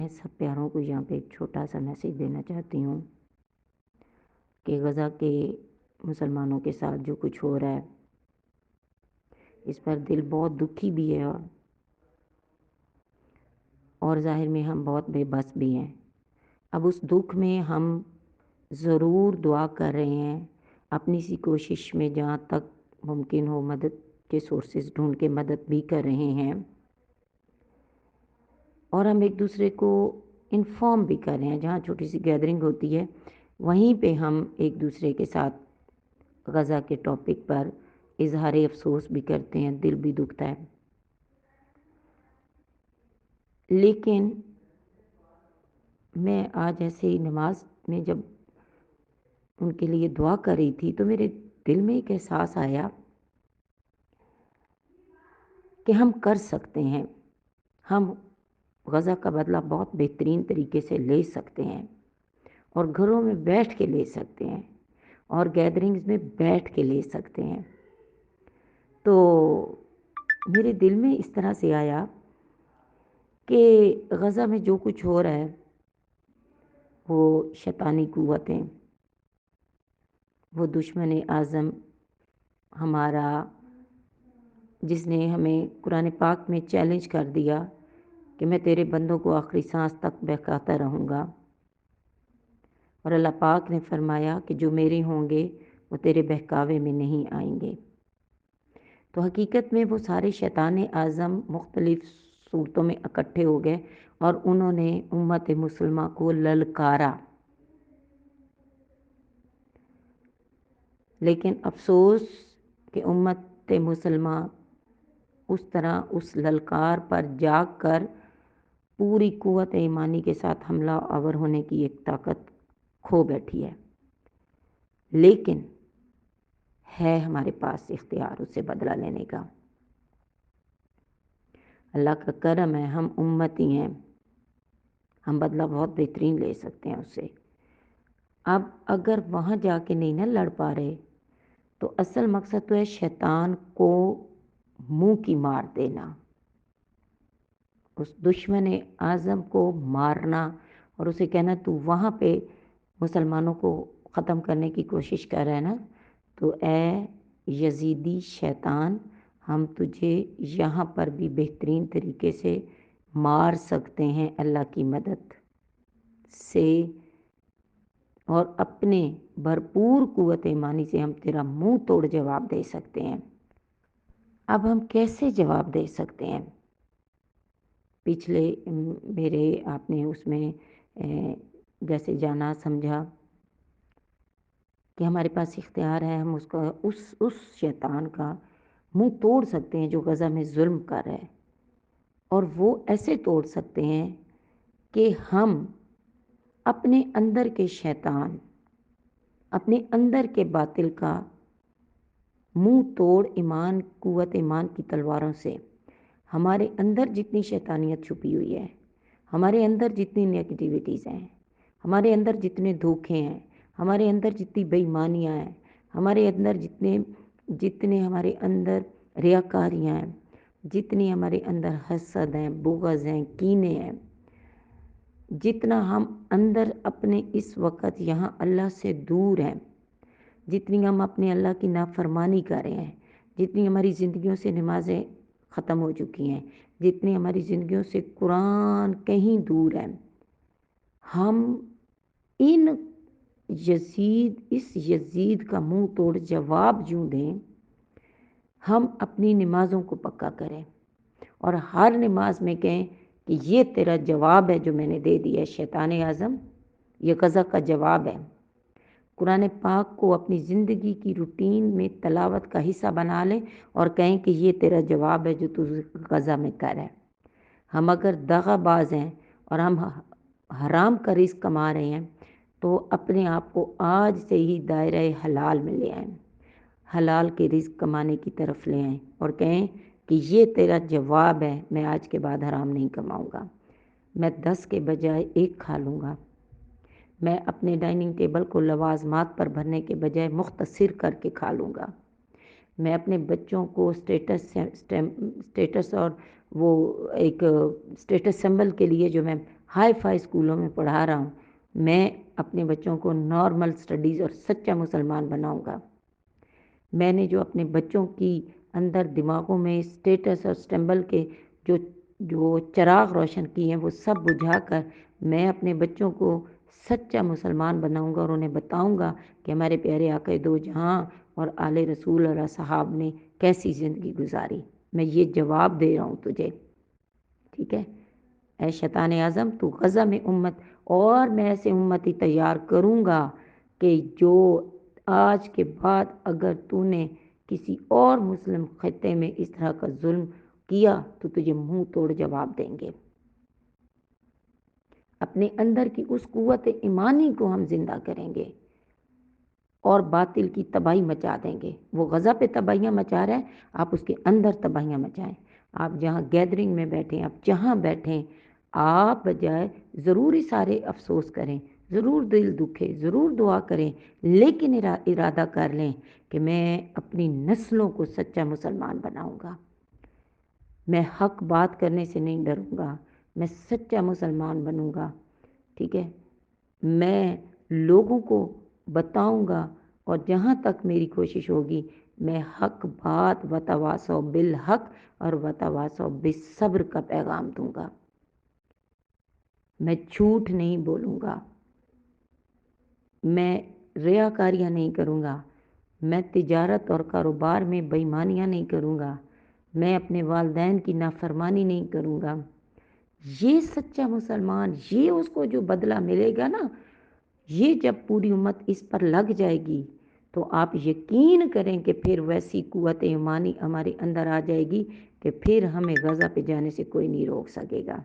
मैं सब प्यारों को यहाँ पे एक छोटा सा मैसेज देना चाहती हूँ कि गज़ा के मुसलमानों के साथ जो कुछ हो रहा है, इस पर दिल बहुत दुखी भी है और ज़ाहिर में हम बहुत बेबस भी हैं। अब उस दुख में हम ज़रूर दुआ कर रहे हैं, अपनी सी कोशिश में जहाँ तक मुमकिन हो मदद के सोर्सेज ढूंढ के मदद भी कर रहे हैं और हम एक दूसरे को इन्फॉर्म भी कर रहे हैं। जहाँ छोटी सी गैदरिंग होती है, वहीं पे हम एक दूसरे के साथ गज़ा के टॉपिक पर इजहार अफसोस भी करते हैं, दिल भी दुखता है। लेकिन मैं आज ऐसे ही नमाज में जब उनके लिए दुआ कर रही थी तो मेरे दिल में एक एहसास आया कि हम कर सकते हैं, हम गज़ा का बदला बहुत बेहतरीन तरीके से ले सकते हैं और घरों में बैठ के ले सकते हैं और गैदरिंग्स में बैठ के ले सकते हैं। तो मेरे दिल में इस तरह से आया कि गज़ा में जो कुछ हो रहा है वो शैतानी क़ुव्वतें, वो दुश्मन आज़म हमारा, जिसने हमें कुरान पाक में चैलेंज कर दिया कि मैं तेरे बंदों को आखिरी सांस तक बहकाता रहूँगा। और अल्लाह पाक ने फरमाया कि जो मेरे होंगे वो तेरे बहकावे में नहीं आएंगे। तो हकीकत में वो सारे शैतान आज़म मुख्तलिफ़ सूरतों में इकट्ठे हो गए और उन्होंने उम्मत मुसलमा को ललकारा। लेकिन अफसोस कि उम्मत मुसलमा उस तरह उस ललकार पर जाग कर पूरी कुव्वत ईमानी के साथ हमला आवर होने की एक ताकत खो बैठी है। लेकिन है हमारे पास इख्तियार उससे बदला लेने का। अल्लाह का करम है, हम उम्मती हैं, हम बदला बहुत बेहतरीन ले सकते हैं उससे। अब अगर वहाँ जाके नहीं ना लड़ पा रहे तो असल मकसद तो है शैतान को मुंह की मार देना, उस दुश्मन आज़म को मारना और उसे कहना तू वहाँ पे मुसलमानों को ख़त्म करने की कोशिश कर रहा है ना, तो ए यजीदी शैतान, हम तुझे यहाँ पर भी बेहतरीन तरीके से मार सकते हैं अल्लाह की मदद से और अपने भरपूर कुव्वत ईमानी से हम तेरा मुंह तोड़ जवाब दे सकते हैं। अब हम कैसे जवाब दे सकते हैं? पिछले मेरे आपने उसमें जैसे जाना समझा कि हमारे पास इख्तियार है, हम उसका उस शैतान का मुंह तोड़ सकते हैं जो गज़ा में जुल्म कर रहा है। और वो ऐसे तोड़ सकते हैं कि हम अपने अंदर के शैतान, अपने अंदर के बातिल का मुंह तोड़ ईमान, कुव्वत ईमान की तलवारों से हमारे अंदर जितनी शैतानियत छुपी हुई है, हमारे अंदर जितनी नेगेटिविटीज़ हैं, हमारे अंदर जितने धोखे हैं, हमारे अंदर जितनी बेईमानियाँ हैं, हमारे अंदर जितने जितने हमारे अंदर रियाकारियाँ हैं, जितनी हमारे अंदर हसद हैं, बुग़्ज़ हैं, कीने हैं, जितना हम अंदर अपने इस वक्त यहाँ अल्लाह से दूर हैं, जितनी हम अपने अल्लाह की नाफरमानी कर रहे हैं, जितनी हमारी ज़िंदगियों से नमाज़ें ख़त्म हो चुकी हैं, जितनी हमारी ज़िंदगियों से कुरान कहीं दूर है, हम इन इस यजीद का मुंह तोड़ जवाब यूँ दें, हम अपनी नमाज़ों को पक्का करें और हर नमाज में कहें कि ये तेरा जवाब है जो मैंने दे दिया है शैतान आज़म, ये गज़ा का जवाब है। कुरान पाक को अपनी ज़िंदगी की रूटीन में तलावत का हिस्सा बना लें और कहें कि ये तेरा जवाब है जो तू गज़ा में कर है। हम अगर दगाबाज हैं और हम हराम का रिज़्क कमा रहे हैं तो अपने आप को आज से ही दायरे हलाल में ले आएँ, हलाल के रिज़्क कमाने की तरफ ले आएँ और कहें कि ये तेरा जवाब है, मैं आज के बाद हराम नहीं कमाऊँगा, मैं 10 के बजाय 1 खा लूँगा, मैं अपने डाइनिंग टेबल को लवाज़मात पर भरने के बजाय मुख्तसिर करके खा लूँगा, मैं अपने बच्चों को स्टेटस और वो एक स्टेटस सिंबल के लिए जो मैं हाई फाई स्कूलों में पढ़ा रहा हूँ, मैं अपने बच्चों को नॉर्मल स्टडीज़ और सच्चा मुसलमान बनाऊँगा। मैंने जो अपने बच्चों की अंदर दिमागों में स्टेटस और सिंबल के जो जो चिराग रोशन किए हैं, वो सब बुझाकर मैं अपने बच्चों को सच्चा मुसलमान बनाऊँगा और उन्हें बताऊँगा कि हमारे प्यारे आका दो जहाँ और आले रसूल और असहाब ने कैसी ज़िंदगी गुजारी। मैं ये जवाब दे रहा हूँ तुझे, ठीक है? ऐ शैतान आज़म, तू ग़ज़ा में उम्मत, और मैं ऐसे उम्मती तैयार करूँगा कि जो आज के बाद अगर तूने किसी और मुस्लिम ख़ित्ते में इस तरह का ज़ुल्म किया तो तुझे मुँह तोड़ जवाब देंगे। अपने अंदर की उस क़ुव्वत ईमानी को हम ज़िंदा करेंगे और बातिल की तबाही मचा देंगे। वो ग़ज़ा पे तबाहियाँ मचा रहा है, आप उसके अंदर तबाहियाँ मचाएँ। आप जहाँ गैदरिंग में बैठें, आप जहाँ बैठें, आप बजाय ज़रूर इशारे अफ़सोस करें, ज़रूर दिल दुखे, ज़रूर दुआ करें, लेकिन इरादा कर लें कि मैं अपनी नस्लों को सच्चा मुसलमान बनाऊँगा। मैं हक़ बात करने से नहीं डरूँगा, मैं सच्चा मुसलमान बनूँगा, ठीक है? मैं लोगों को बताऊँगा और जहाँ तक मेरी कोशिश होगी, मैं हक़ बात वतवासौ बिल हक़ और वतवासौ बिस्सब्र का पैगाम दूँगा। मैं झूठ नहीं बोलूँगा, मैं रियाकारियाँ नहीं करूँगा, मैं तिजारत और कारोबार में बेईमानियाँ नहीं करूँगा, मैं अपने वालिदैन की नाफरमानी नहीं करूँगा। ये सच्चा मुसलमान, ये उसको जो बदला मिलेगा ना, ये जब पूरी उम्मत इस पर लग जाएगी तो आप यकीन करें कि फिर वैसी क़ुव्वत ईमानी हमारे अंदर आ जाएगी कि फिर हमें ग़ज़ा पे जाने से कोई नहीं रोक सकेगा।